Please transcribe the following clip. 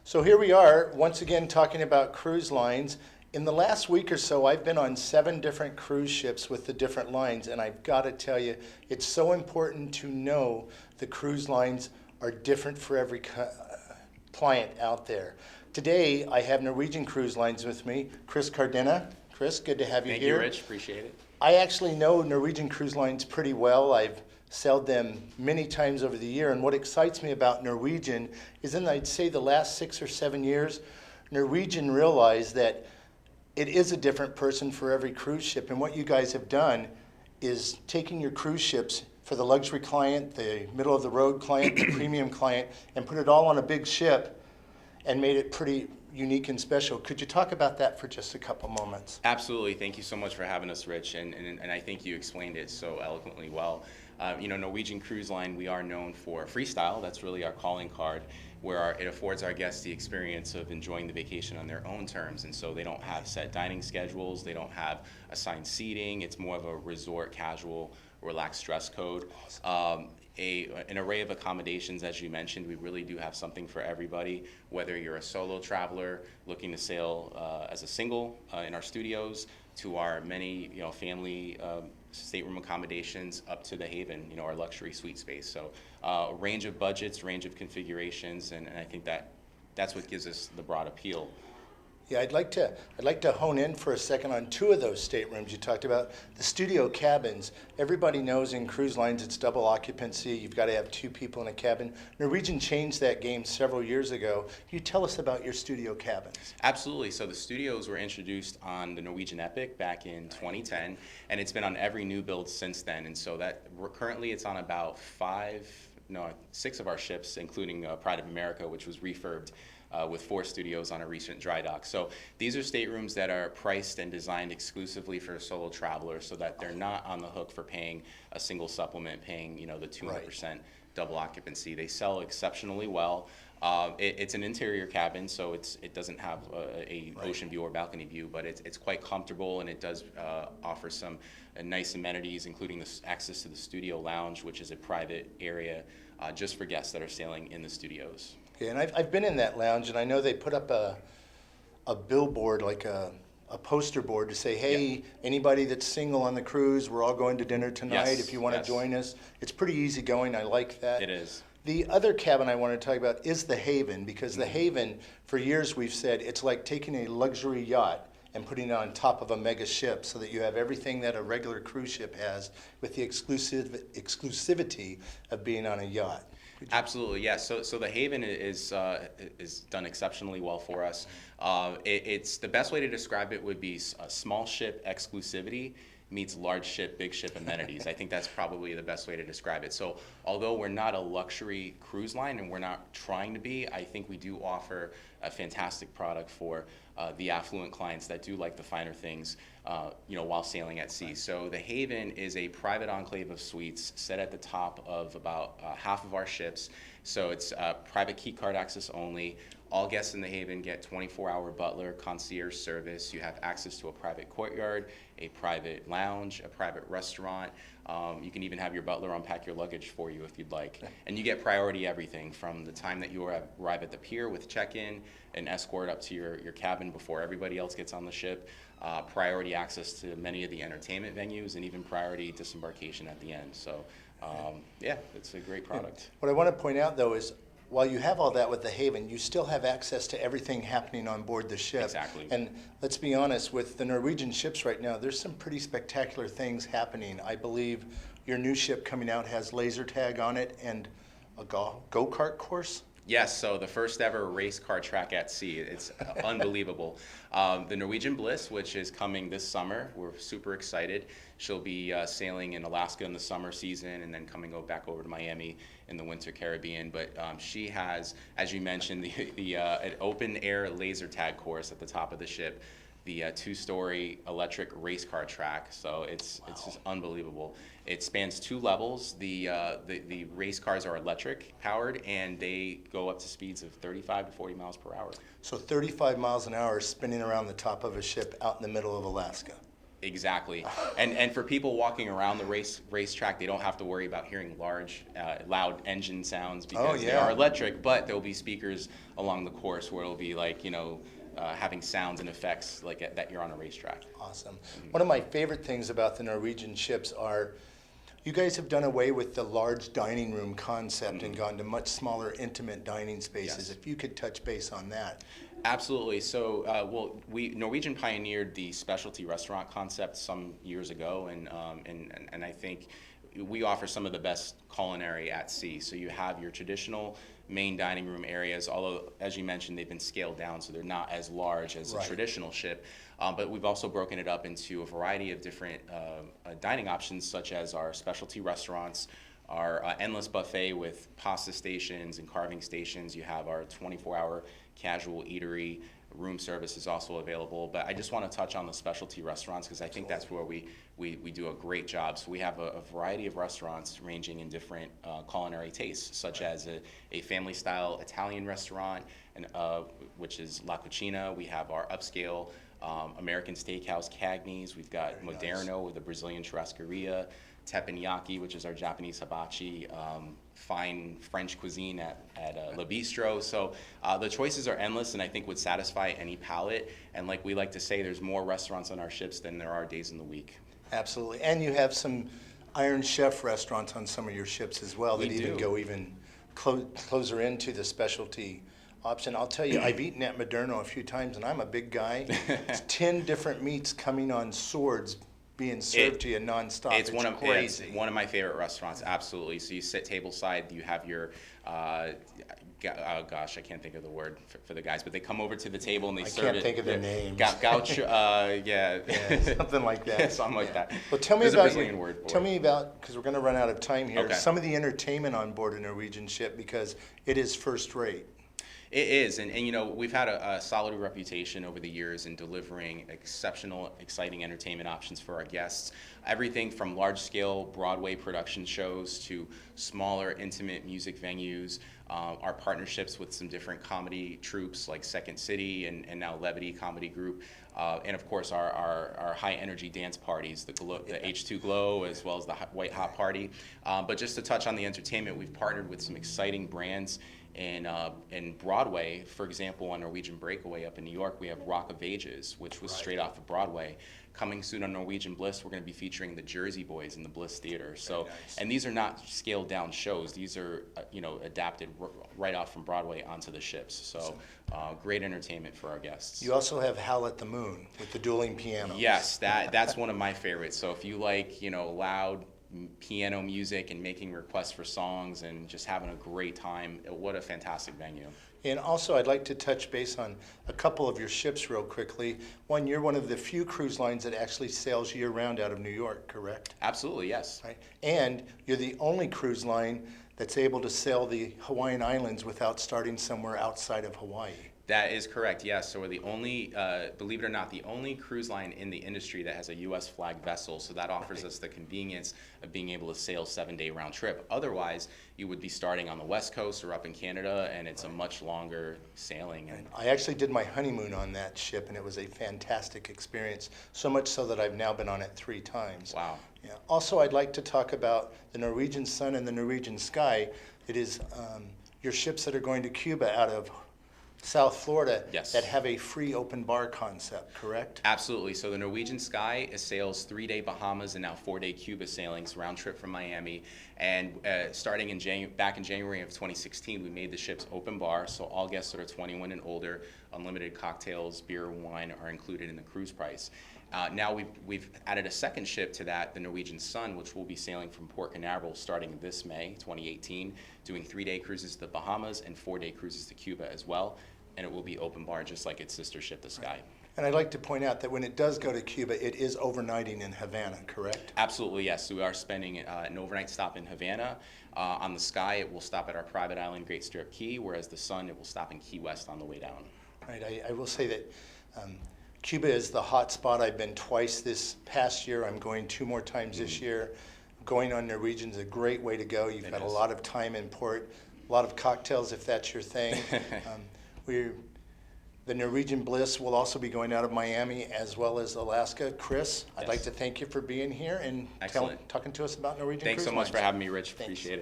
So here we are, once again talking about cruise lines. In the last week or so, I've been on 7 different cruise ships with the different lines, and I've got to tell you, it's so important to know the cruise lines are different for every client out there. Today, I have Norwegian Cruise Lines with me, Chris Cardena. Chris, good to have you Thank here. you, Rich. Appreciate it. I actually know Norwegian Cruise Lines pretty well. I've sailed them many times over the year, and what excites me about Norwegian is in, I'd say, the last 6 or 7 years, Norwegian realized that it is a different person for every cruise ship, and what you guys have done is taking your cruise ships for the luxury client, the middle of the road client, the premium client, and put it all on a big ship and made it pretty unique and special. Could you talk about that for just a couple moments? Absolutely. Thank you so much for having us, Rich. And I think you explained it so eloquently well. Norwegian Cruise Line, we are known for freestyle. That's really our calling card, where it affords our guests the experience of enjoying the vacation on their own terms. And so they don't have set dining schedules, they don't have assigned seating. It's more of a resort, casual, relaxed dress code. An array of accommodations, as you mentioned. We really do have something for everybody, whether you're a solo traveler looking to sail as a single in our studios, to our many family stateroom accommodations, up to the Haven, our luxury suite space. So a range of budgets, range of configurations, and I think that's what gives us the broad appeal. Yeah, I'd like to hone in for a second on 2 of those staterooms you talked about. The studio cabins. Everybody knows in cruise lines it's double occupancy. You've got to have 2 people in a cabin. Norwegian changed that game several years ago. Can you tell us about your studio cabins? Absolutely. So the studios were introduced on the Norwegian Epic back in 2010, and it's been on every new build since then. And so currently it's on about 6 of our ships, including Pride of America, which was refurbed with 4 studios on a recent dry dock. So these are staterooms that are priced and designed exclusively for solo travelers, so that they're not on the hook for paying a single supplement, paying the 200% double occupancy. They sell exceptionally well. It's an interior cabin, so it doesn't have a ocean view or balcony view, but it's quite comfortable, and it does offer some nice amenities, including the access to the studio lounge, which is a private area just for guests that are sailing in the studios. Okay, and I've been in that lounge, and I know they put up a billboard, like a poster board to say, hey, anybody that's single on the cruise, we're all going to dinner tonight. Yes, if you want to join us. It's pretty easy going. I like that. It is. The other cabin I want to talk about is the Haven, because the Haven, for years we've said, it's like taking a luxury yacht and putting it on top of a mega ship, so that you have everything that a regular cruise ship has with the exclusivity of being on a yacht. Absolutely, yes. So the Haven is done exceptionally well for us. It's the best way to describe it would be a small ship exclusivity meets large ship, big ship amenities. I think that's probably the best way to describe it. So although we're not a luxury cruise line, and we're not trying to be, I think we do offer a fantastic product for the affluent clients that do like the finer things, while sailing at sea. So the Haven is a private enclave of suites set at the top of about half of our ships. So it's private key card access only. All guests in the Haven get 24-hour butler concierge service. You have access to a private courtyard, a private lounge, a private restaurant. You can even have your butler unpack your luggage for you if you'd like. And you get priority everything from the time that you arrive at the pier with check-in, an escort up to your cabin before everybody else gets on the ship, priority access to many of the entertainment venues, and even priority disembarkation at the end. So, it's a great product. What I want to point out, though, is while you have all that with the Haven, you still have access to everything happening on board the ship. Exactly. And let's be honest, with the Norwegian ships right now, there's some pretty spectacular things happening. I believe your new ship coming out has laser tag on it and a go-kart course. Yes, so the first ever race car track at sea. It's unbelievable. The Norwegian Bliss, which is coming this summer, we're super excited. She'll be sailing in Alaska in the summer season, and then coming back over to Miami in the winter Caribbean. But she has, as you mentioned, an open air laser tag course at the top of the ship, the 2-story electric race car track. So it's just unbelievable. It spans 2 levels. The race cars are electric powered, and they go up to speeds of 35 to 40 miles per hour. So 35 miles an hour spinning around the top of a ship out in the middle of Alaska. Exactly. And for people walking around the racetrack, they don't have to worry about hearing large, loud engine sounds because they are electric, but there'll be speakers along the course where it'll be like, having sounds and effects like that you're on a racetrack. Awesome. One of my favorite things about the Norwegian ships are you guys have done away with the large dining room concept and gone to much smaller, intimate dining spaces. If you could touch base on that. Absolutely. So, Norwegian pioneered the specialty restaurant concept some years ago, and I think we offer some of the best culinary at sea. So you have your traditional main dining room areas, although, as you mentioned, they've been scaled down, so they're not as large as a traditional ship. But we've also broken it up into a variety of different dining options, such as our specialty restaurants, our endless buffet with pasta stations and carving stations. You have our 24-hour casual eatery. Room service is also available. But I just want to touch on the specialty restaurants because I think that's where we do a great job. So we have a variety of restaurants ranging in different culinary tastes, such as a family-style Italian restaurant, which is La Cucina. We have our upscale American Steakhouse Cagney's. We've got Moderno with a Brazilian churrascaria, teppanyaki, which is our Japanese hibachi, fine French cuisine at Le Bistro. So the choices are endless and I think would satisfy any palate. And like we like to say, there's more restaurants on our ships than there are days in the week. Absolutely. And you have some Iron Chef restaurants on some of your ships as well that even go closer into the specialty option. I'll tell you, I've eaten at Moderno a few times and I'm a big guy. It's 10 different meats coming on swords being served to you nonstop. It's crazy. It's one of my favorite restaurants, absolutely. So you sit tableside, you have your, oh gosh, I can't think of the word for the guys, but they come over to the table and they serve it. I can't think of their names. Gaucho, yeah. Something like that. Something like that. Well, tell me There's about a Brazilian word for it. because we're going to run out of time here, Okay. some of the entertainment on board a Norwegian ship because it is first rate. It is, and we've had a solid reputation over the years in delivering exceptional, exciting entertainment options for our guests. Everything from large-scale Broadway production shows to smaller, intimate music venues. Our partnerships with some different comedy troupes like Second City and now Levity Comedy Group. And of course our high-energy dance parties, the H2 Glow as well as the White Hot Party. But just to touch on the entertainment, we've partnered with some exciting brands in Broadway. For example, on Norwegian Breakaway up in New York, we have Rock of Ages, which was straight off of Broadway. Coming soon on Norwegian Bliss, we're going to be featuring the Jersey Boys in the Bliss Theater. So, and these are not scaled down shows. These are, adapted right off from Broadway onto the ships. So, great entertainment for our guests. You also have Howl at the Moon with the dueling pianos. Yes, that's one of my favorites. So if you like, loud piano music and making requests for songs and just having a great time, what a fantastic venue. And also, I'd like to touch base on a couple of your ships real quickly. One, you're one of the few cruise lines that actually sails year-round out of New York, correct? Absolutely, yes. Right. And you're the only cruise line that's able to sail the Hawaiian Islands without starting somewhere outside of Hawaii. That is correct, yes. So we're the only, believe it or not, the only cruise line in the industry that has a U.S. flag vessel. So that offers us the convenience of being able to sail 7-day round trip. Otherwise, you would be starting on the West Coast or up in Canada, and it's a much longer sailing. And I actually did my honeymoon on that ship, and it was a fantastic experience, so much so that I've now been on it 3 times. Wow. Yeah. Also, I'd like to talk about the Norwegian Sun and the Norwegian Sky. It is your ships that are going to Cuba out of South Florida that have a free open bar concept, correct? Absolutely. So the Norwegian Sky sails 3-day Bahamas and now 4-day Cuba sailings round trip from Miami. And starting back in January of 2016, we made the ships open bar, so all guests that are 21 and older, unlimited cocktails, beer, and wine are included in the cruise price. Now we've added a second ship to that, the Norwegian Sun, which will be sailing from Port Canaveral starting this May 2018, doing 3-day cruises to the Bahamas and 4-day cruises to Cuba as well. And it will be open bar just like its sister ship, the Sky. And I'd like to point out that when it does go to Cuba, it is overnighting in Havana, correct? Absolutely, yes. So we are spending an overnight stop in Havana. On the Sky, it will stop at our private island, Great Stirrup Key, whereas the Sun, it will stop in Key West on the way down. Right. I will say that Cuba is the hot spot. I've been twice this past year. I'm going 2 more times this year. Going on Norwegian is a great way to go. You've got a lot of time in port, a lot of cocktails if that's your thing. The Norwegian Bliss will also be going out of Miami as well as Alaska. Chris, I'd Yes. like to thank you for being here and Excellent. talking to us about Norwegian Thanks Cruise so much Lines. for having me, Rich. Thanks. Appreciate it.